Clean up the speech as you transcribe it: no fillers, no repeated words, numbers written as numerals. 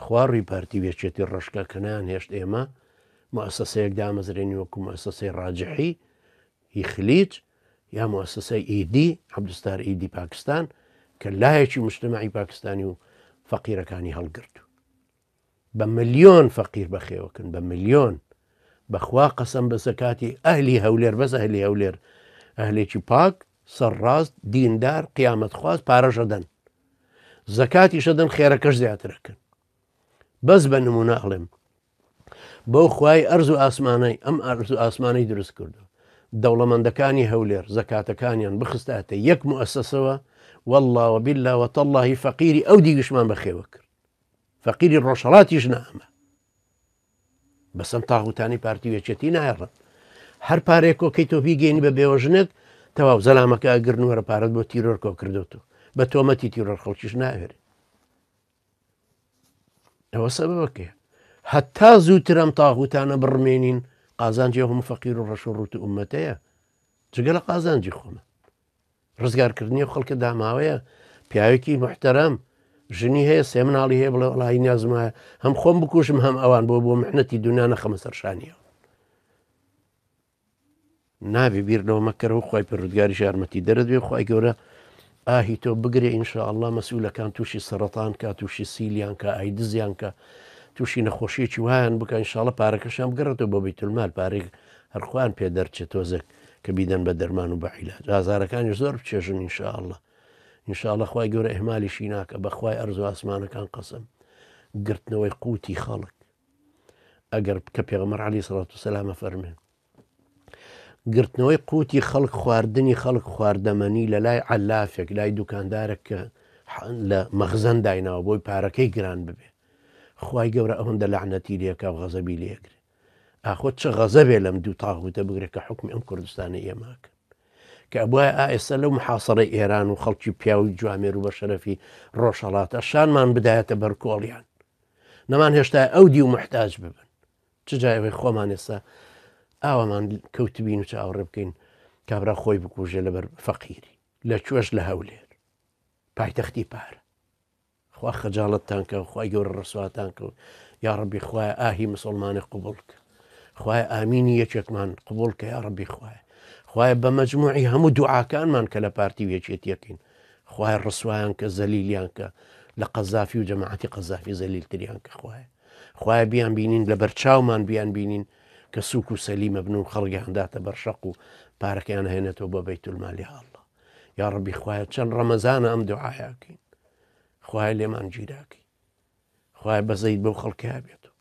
خواڕی پارتی وێچێتی ڕشکە کەنیان هێشت ئێمە مؤسسەیەک دامەزرێنی وەکو مؤسسەی ڕاجحی هی خلیج یا مؤسسەی ئیدی عەبدولستار ئیدی پاکستان کە لایەکی مجتەمەعی پاکستانی و فەقیرەکانی هەڵگرت بە ملیۆن فەقیر بەخێوەکن بە ملیۆن بەخوا قەسەم بە زەکاتی ئەهلی هەولێر بەس ئەهلی هەولێر ئەهلێکی پاک سەرڕاست دیندار قیامەت خواست پارەشەدەن زەکاتی شەدەن خێرەکەش زیاترەکەن بەس بە نمونە ئەڵێم بەو خوای ئەرز و ئاسمانەی ئەم ئەرز و ئاسمانەی دروست کردو دەوڵەمەندەکانی هەولێر زەکاتەکانیان بخستاتە یەک مؤسسەوە والله وبالله وتالله فەقیری ئەو دیویشمان بەخێوە کرد فەقیری ڕۆژهەڵاتیش نامە بەسەم تاغوتانی پارتی وێچێتی نایڕن هەر پارێک کۆکەی تۆ بیگەینی بە بێوەژنێک تەواو زەلامەکە ئەگرنووەرە پارەت بۆ تیرۆر کۆ کردوتەوە بە تۆمەتی تیرۆر خەڵکیش ناوێرێ ئەوە سەبەبەکەیە هەتا زووتر ئەم تاغوتانە بڕمێنین قازانجی هەموو فەقیر و ڕەش و ڕوت و ئومەتەیە جگە لە قازانجی خۆمە ڕزگارکردنی و خەڵکە داماوەیە پیاوێکی محتەرەم ژنی هەیە سێ مناڵی هەیە بڵێ وەڵی نیازمایە هەم خۆم بکوشم هەم ئەوان بۆ محنەتی دونا نەخەمە سەرشانیەوە نابێ بیر لەوە مەکەرەوە خی پەروردگاریش یارمەتی دەرت بێ خی گەورە ئاهی تۆ بگرێ ئینشاءالله مەسئولەکان تووشی سەرەتان کە تووشی سیلیان کە ئایدزیان کە تووشی نەخۆشیەکی وایان بکە ئینشاءالله پارەکەشان بگەڕێتەوە بۆ بەیتولمال پارێک هەرخوایان پێ دەرچێت تۆزێک کە بیدەن بە دەرمان و بە عیلاج ئازارەکانی زۆر بچێژن ئینشاءالله ئینشاءالله خی گەورە ئێمالیشی ناکە بەخوای ئەرز و ئاسمانەکان قەسەم گرتنەوەی قوتی خەڵک ئەگەر کە پێغەمبەر عەلەیهی سەڵات وسەلام فەرمێن گرتنەوەی قوتی خەڵک خواردنی خەڵک خواردەمەنی لە لای عەلافێک لای دوکاندارێک کە لە مەخزەن دایناوە بۆی پارەکەی گران ببێ خی گەورە ئەوەندە لەعنەتی لێکە و غەزەبی لێگرێ ئاخۆت چه غەزەبێ لەم دوو تاغوتە بگرێت کە حکمی ئەم کوردستانی ئێماکە کە بواە ئێستا لەو محاسەڕەی ئێران و خەڵکی پیاوی جوامێر و بە شەرەفی ڕۆژهەڵاتە شانمان بدایەتە بەرکۆڵیان نەمان هێشتا ئەو دی و محتاج ببن چ جایەوەی خۆمان ئێستا ئاوامان کەوتبین و چاوەڕێ بکەین کابرا خۆی بکوژێ لەبەر فەقیری لە کوێش لە هەولێر پایتەختی پارە خوا خەجاڵەتتان کە خوای گەورە ڕسواتان کە یا ڕەبی خوایە ئاهی مسلمانی قوبوڵ کە خوایە ئامینی یەکێکمان قوبوڵ کە یا ڕەبی خوایە خوایە بە مەجموعی هەموو دوعاکانمان کە لە پارتی وێچێتیەکەین خوایە ڕسوایان کە زەلیلیان کە لە قەزافی و جەماعەتی قەزافی زەلیلتریان کە خوایە بیان بینین لە بەرچاومان بیان بینین کە سووک و سەلیمە بن و خەڵکی هەنداتە بەرشەق و پارەکەیان هێنێتەوە بۆ بەیتولمالی هەڵڵە یا ڕەبی خوایە چەند ڕەمەزانە ئەم دوعایەکەین خوایە لێمان گیراکەی خوایە بەزەیت بەو خەڵکیا بێتەوە